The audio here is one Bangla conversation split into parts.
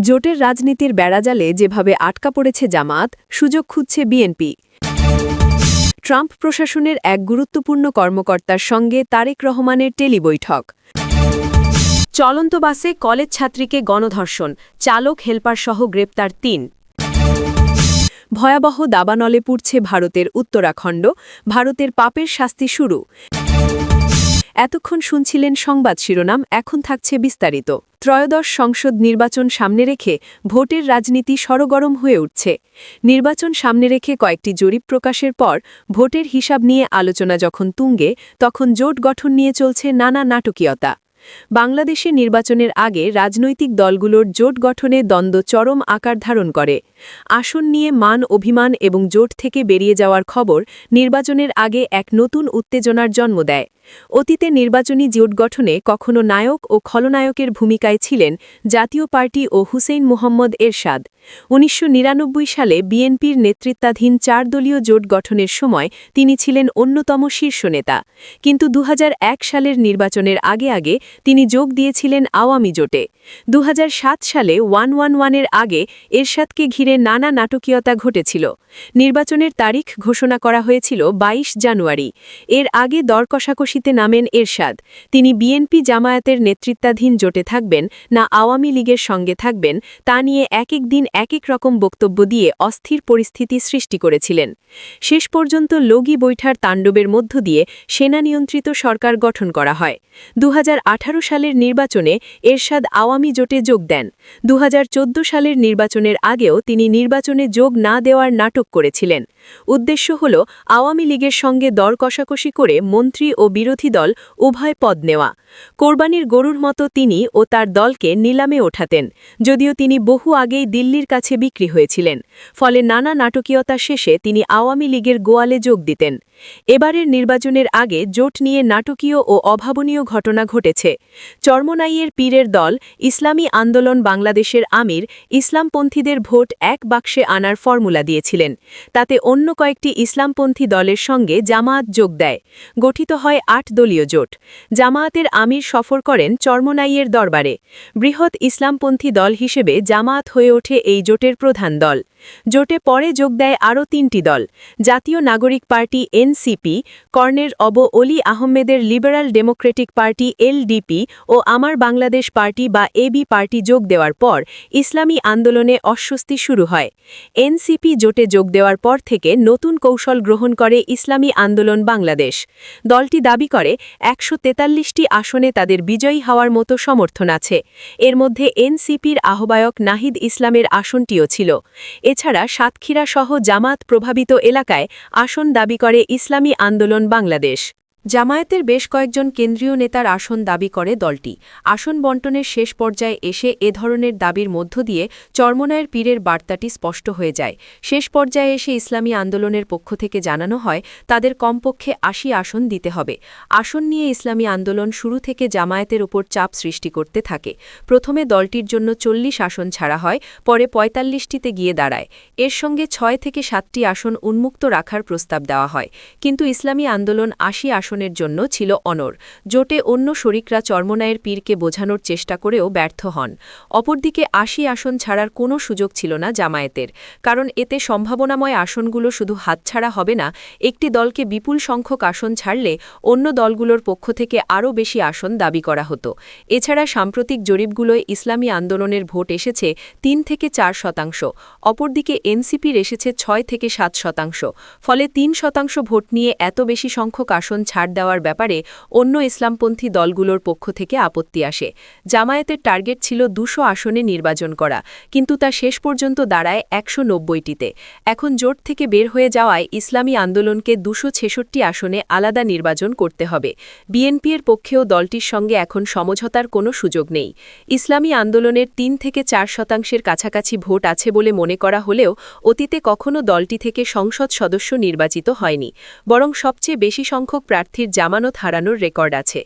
জোটের রাজনীতির বেড়াজালে যেভাবে আটকা পড়েছে জামায়াত, সুযোগ খুঁজছে বিএনপি। ট্রাম্প প্রশাসনের এক গুরুত্বপূর্ণ কর্মকর্তার সঙ্গে তারেক রহমানের টেলিবৈঠক। চলন্ত বাসে কলেজ ছাত্রীকে গণধর্ষণ, চালক হেলপারসহ গ্রেপ্তার ৩। ভয়াবহ দাবানলে পুড়ছে ভারতের উত্তরাখণ্ড, ভারতের পাপের শাস্তি শুরু। এতক্ষণ শুনছিলেন সংবাদ শিরোনাম, এখন থাকছে বিস্তারিত। ত্রয়োদশ সংসদ নির্বাচন সামনে রেখে ভোটের রাজনীতি সরগরম হয়ে উঠছে। নির্বাচন সামনে রেখে কয়েকটি জরিপ প্রকাশের পর ভোটের হিসাব নিয়ে আলোচনা যখন তুঙ্গে, তখন জোট গঠন নিয়ে চলছে নানা নাটকীয়তা। বাংলাদেশে নির্বাচনের আগে রাজনৈতিক দলগুলোর জোট গঠনে দ্বন্দ্ব চরম আকার ধারণ করে। আসন নিয়ে মান অভিমান এবং জোট থেকে বেরিয়ে যাওয়ার খবর নির্বাচনের আগে এক নতুন উত্তেজনার জন্ম দেয়। অতীতে নির্বাচনী জোট গঠনে কখনো নায়ক ও খলনায়কের ভূমিকায় ছিলেন জাতীয় পার্টি ও হুসেইন মুহম্মদ এরশাদ। ১৯৯৯ সালে বিএনপির নেতৃত্বাধীন ৪ দলীয় জোট গঠনের সময় তিনি ছিলেন অন্যতম শীর্ষ নেতা। কিন্তু ২০০১ সালের নির্বাচনের আগে তিনি যোগ দিয়েছিলেন আওয়ামী জোটে। ২০০৭ সালে 111-এর আগে এরশাদকে ঘিরে নানা নাটকীয়তা ঘটেছিল। নির্বাচনের তারিখ ঘোষণা করা হয়েছিল ২২ জানুয়ারি। এর আগে দর কষাকষিতে নামেন এরশাদ। তিনি বিএনপি জামায়াতের নেতৃত্বাধীন জোটে থাকবেন না আওয়ামী লীগের সঙ্গে থাকবেন, তা নিয়ে এক দিন এক রকম বক্তব্য দিয়ে অস্থির পরিস্থিতি সৃষ্টি করেছিলেন। শেষ পর্যন্ত লগি বৈঠার তাণ্ডবের মধ্য দিয়ে সেনা নিয়ন্ত্রিত সরকার গঠন করা হয়। ২০১৮ সালের নির্বাচনে এরশাদ আওয়ামী জোটে যোগ দেন। ২০১৪ সালের নির্বাচনের আগেও তিনি নির্বাচনে যোগ না দেওয়ার নাটক করেছিলেন। উদ্দেশ্য হল আওয়ামী লীগের সঙ্গে দর কষাকষি করে মন্ত্রী ও বিরোধী দল উভয় পদ নেওয়া। কোরবানির গরুর মতো তিনি ও তার দলকে নিলামে ওঠাতেন, যদিও তিনি বহু আগেই দিল্লির কাছে বিক্রি হয়েছিলেন। ফলে নানা নাটকীয়তা শেষে তিনি আওয়ামী লীগের গোয়ালে যোগ দিতেন। এবারের নির্বাচনের আগে জোট নিয়ে নাটকীয় ও অভাবনীয় ঘটনা ঘটেছে। চরমোনাইয়ের পীরের দল ইসলামী আন্দোলন বাংলাদেশের আমির ইসলামপন্থীদের ভোট এক বাক্সে আনার ফর্মুলা দিয়েছিলেন। তাতে অন্য কয়েকটি ইসলামপন্থী দলের সঙ্গে জামায়াত যোগ দেয়। গঠিত হয় ৮ দলীয় জোট। জামায়াতের আমির সফর করেন চরমোনাইয়ের দরবারে। বৃহৎ ইসলামপন্থী দল হিসেবে জামায়াত হয়ে ওঠে এই জোটের প্রধান দল। জোটে পরে যোগ দেয় আরও ৩টি দল। জাতীয় নাগরিক পার্টি এনসিপি, কর্নেল অলি আহমেদের লিবারাল ডেমোক্রেটিক পার্টি এলডিপি ও আমার বাংলাদেশ পার্টি বা এবি পার্টি যোগ দেওয়ার পর ইসলামী আন্দোলনে অস্বস্তি শুরু হয়। এনসিপি জোটে যোগ দেওয়ার পর থেকে নতুন কৌশল গ্রহণ করে ইসলামী আন্দোলন বাংলাদেশ। দলটি দাবি করে ১৪৩টি আসনে তাদের বিজয়ী হওয়ার মতো সমর্থন আছে। এর মধ্যে এনসিপির আহ্বায়ক নাহিদ ইসলামের আসনটিও ছিল। এছাড়া সাতক্ষীরা সহ জামাত প্রভাবিত এলাকায় আসন দাবি করে ইসলামী আন্দোলন বাংলাদেশ। জামায়াতের বেশ কয়েকজন কেন্দ্রীয় নেতার আসন দাবি করে দলটি। আসন বণ্টনের শেষ পর্যায়ে এসে এ ধরনের দাবির মধ্য দিয়ে চরমোনাইয়ের পীরের বার্তাটি স্পষ্ট হয়ে যায়। শেষ পর্যায়ে এসে ইসলামী আন্দোলনের পক্ষ থেকে জানানো হয় তাদের কমপক্ষে ৮০ আসন দিতে হবে। আসন নিয়ে ইসলামী আন্দোলন শুরু থেকে জামায়াতের ওপর চাপ সৃষ্টি করতে থাকে। প্রথমে দলটির জন্য ৪০ আসন ছাড়া হয়, পরে ৪৫টিতে গিয়ে দাঁড়ায়। এর সঙ্গে ৬ থেকে ৭টি আসন উন্মুক্ত রাখার প্রস্তাব দেওয়া হয়। কিন্তু ইসলামী আন্দোলন ৮০ আসনের জন্য ছিল অনড়। জোটে অন্য শরিকরা চরমোনাইয়ের পীরকে বোঝানোর চেষ্টা করেও ব্যর্থ হন। অপরদিকে ৮০ আসন ছাড়ার কোনো সুযোগ ছিল না জামায়াতের, কারণ এতে সম্ভাবনাময় আসনগুলো শুধু হাতছাড়া হবে না, একটি দলকে বিপুল সংখ্যক আসন ছাড়লে অন্য দলগুলোর পক্ষ থেকে আরও বেশি আসন দাবি করা হতো। এছাড়া সাম্প্রতিক জরিপগুলোয় ইসলামী আন্দোলনের ভোট এসেছে ৩ থেকে ৪%, অপরদিকে এনসিপির এসেছে ৬ থেকে ৭%। ফলে ৩% ভোট নিয়ে এত বেশি সংখ্যক আসন ছাড় দেওয়ার ব্যাপারে অন্য ইসলামপন্থী দলগুলোর পক্ষ থেকে আপত্তি আসে। জামায়াতের টার্গেট ছিল ২০০ আসনে নির্বাচন করা, কিন্তু তা শেষ পর্যন্ত দাঁড়ায় ১৯০টিতে। এখন জোট থেকে বের হয়ে যাওয়ায় ইসলামী আন্দোলনকে ২৬৬ আসনে আলাদা নির্বাচন করতে হবে। বিএনপির পক্ষেও দলটির সঙ্গে এখন সমঝোতার কোনো সুযোগ নেই। ইসলামী আন্দোলনের ৩ থেকে ৪% কাছাকাছি ভোট আছে বলে মনে করা হলেও অতীতে কখনো দলটি থেকে সংসদ সদস্য নির্বাচিত হয়নি, বরং সবচেয়ে বেশি সংখ্যক প্রার্থীর জামানত হারানোর রেকর্ড আছে।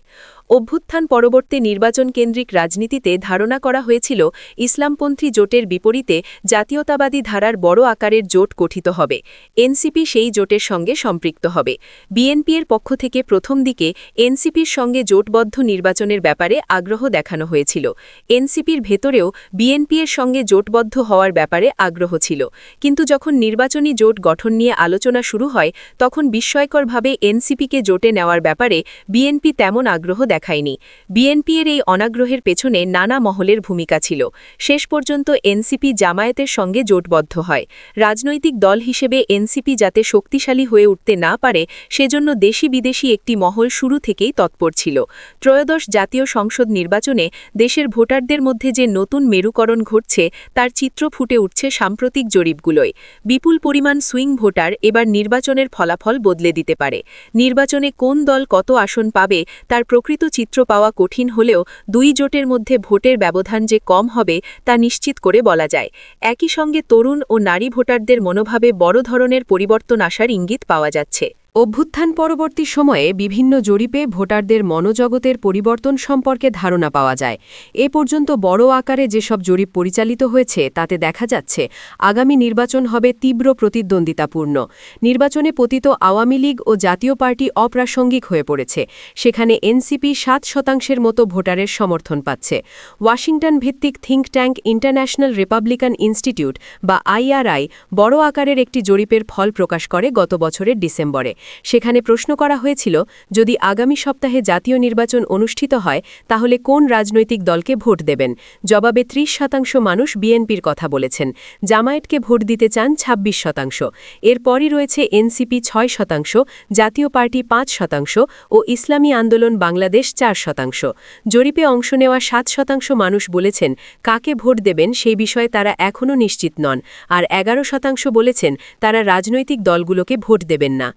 অভ্যুত্থান পরবর্তী নির্বাচন কেন্দ্রিক রাজনীতিতে ধারণা করা হয়েছিল ইসলামপন্থী জোটের বিপরীতে জাতীয়তাবাদী ধারার বড় আকারের জোট গঠিত হবে। এনসিপি সেই জোটের সঙ্গে সম্পৃক্ত হবে। বিএনপির পক্ষ থেকে প্রথম দিকে এনসিপির সঙ্গে জোটবদ্ধ নির্বাচনের ব্যাপারে আগ্রহ দেখানো হয়েছিল। এনসিপির ভেতরেও বিএনপির সঙ্গে জোটবদ্ধ হওয়ার ব্যাপারে আগ্রহ ছিল, কিন্তু যখন নির্বাচনী জোট গঠন নিয়ে আলোচনা শুরু হয় তখন বিস্ময়করভাবে এনসিপিকে জোটে নেওয়ার ব্যাপারে বিএনপি তেমন আগ্রহ দেখায়নি। বিএনপির এই অনাগ্রহের পেছনে নানা মহলের ভূমিকা ছিল। শেষ পর্যন্ত এনসিপি জামায়াতের সঙ্গে জোটবদ্ধ হয়। রাজনৈতিক দল হিসেবে এনসিপি যাতে শক্তিশালী হয়ে উঠতে না পারে সেজন্য দেশি বিদেশি একটি মহল শুরু থেকেই তৎপর ছিল। ত্রয়োদশ জাতীয় সংসদ নির্বাচনে দেশের ভোটারদের মধ্যে যে নতুন মেরুকরণ ঘটছে তার চিত্র ফুটে উঠছে সাম্প্রতিক জরিপগুলোয়। বিপুল পরিমাণ সুইং ভোটার এবার নির্বাচনের ফলাফল বদলে দিতে পারে। নির্বাচনে কোন দল কত আসন পাবে তার প্রকৃত চিত্র পাওয়া কঠিন হলেও দুই জোটের মধ্যে ভোটের ব্যবধান যে কম হবে তা নিশ্চিত করে বলা যায়। একই সঙ্গে তরুণ ও নারী ভোটারদের মনোভাবে বড় ধরনের পরিবর্তন আসার ইঙ্গিত পাওয়া যাচ্ছে। অভ্যুত্থান পরবর্তী সময়ে বিভিন্ন জরিপে ভোটারদের মনোজগতের পরিবর্তন সম্পর্কে ধারণা পাওয়া যায়। এ পর্যন্ত বড় আকারে যেসব জরিপ পরিচালিত হয়েছে তাতে দেখা যাচ্ছে আগামী নির্বাচন হবে তীব্র প্রতিদ্বন্দ্বিতাপূর্ণ। নির্বাচনে পতিত আওয়ামী লীগ ও জাতীয় পার্টি অপ্রাসঙ্গিক হয়ে পড়েছে। সেখানে এনসিপি 7% মতো ভোটারের সমর্থন পাচ্ছে। ওয়াশিংটন ভিত্তিক think tank international Republican institute বা আইআরআই বড় আকারের একটি জরিপের ফল প্রকাশ করে গত বছরের ডিসেম্বরে। সেখানে প্রশ্ন করা হয়েছিল, যদি আগামী সপ্তাহে জাতীয় নির্বাচন অনুষ্ঠিত হয় তাহলে কোন রাজনৈতিক দলকে ভোট দেবেন। জবাবে 30% মানুষ বিএনপির কথা বলেছেন। জামায়াতকে ভোট দিতে চান 26%। এরপরই রয়েছে এনসিপি 6%, জাতীয় পার্টি 5% ও ইসলামী আন্দোলন বাংলাদেশ 4%। জরিপে অংশ নেওয়া 7% মানুষ বলেছেন কাকে ভোট দেবেন সেই বিষয়ে তারা এখনও নিশ্চিত নন, আর 11% বলেছেন তারা রাজনৈতিক দলগুলোকে ভোট দেবেন না।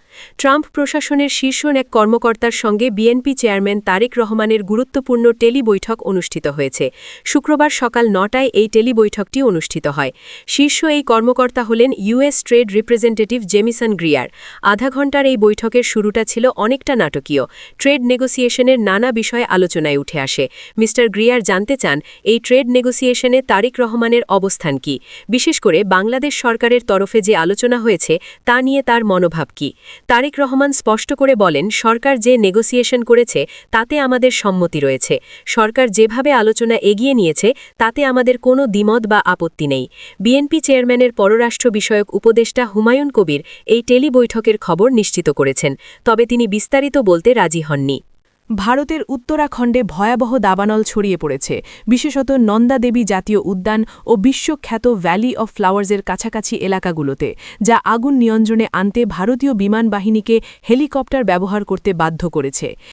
ট্রাম্প প্রশাসনের শীর্ষ এক কর্মকর্তার সঙ্গে বিএনপি চেয়ারম্যান তারেক রহমানের গুরুত্বপূর্ণ টেলি বৈঠক অনুষ্ঠিত হয়েছে। শুক্রবার সকাল 9টায় এই টেলি বৈঠকটি অনুষ্ঠিত হয়। শীর্ষ এই কর্মকর্তা হলেন US trade representative Jamieson Greer. আধা ঘণ্টার এই বৈঠকের শুরুটা ছিল অনেকটা নাটকীয়। ট্রেড নেগোসিয়েশনের নানা বিষয়ে আলোচনায় উঠে আসে। মিস্টার গ্রিয়ার জানতে চান এই ট্রেড নেগোসিয়েশনে তারেক রহমানের অবস্থান কি, বিশেষ করে বাংলাদেশ সরকারের তরফে যে আলোচনা হয়েছে তা নিয়ে তার মনোভাব কি। তারেক রহমান স্পষ্ট করে বলেন, সরকার যে নেগোসিয়েশন করেছে তাতে আমাদের সম্মতি রয়েছে। সরকার যেভাবে আলোচনা এগিয়ে নিয়েছে তাতে আমাদের কোনো দ্বিমত বা আপত্তি নেই। বিএনপি চেয়ারম্যানের পররাষ্ট্র বিষয়ক উপদেষ্টা হুমায়ুন কবির এই টেলি বৈঠকের খবর নিশ্চিত করেছেন, তবে তিনি বিস্তারিত বলতে রাজি হননি। ভারতের উত্তরাখণ্ডে ভয়াবহ দাবানল ছড়িয়ে পড়েছে, বিশেষত নন্দা দেবী জাতীয় উদ্যান ও বিশ্বখ্যাত ভ্যালি অফ ফ্লাওয়ার্সের কাছাকাছি এলাকাগুলোতে, যা আগুন নিয়ন্ত্রণে আনতে ভারতীয় বিমান বাহিনীকে হেলিকপ্টার ব্যবহার করতে বাধ্য করেছে।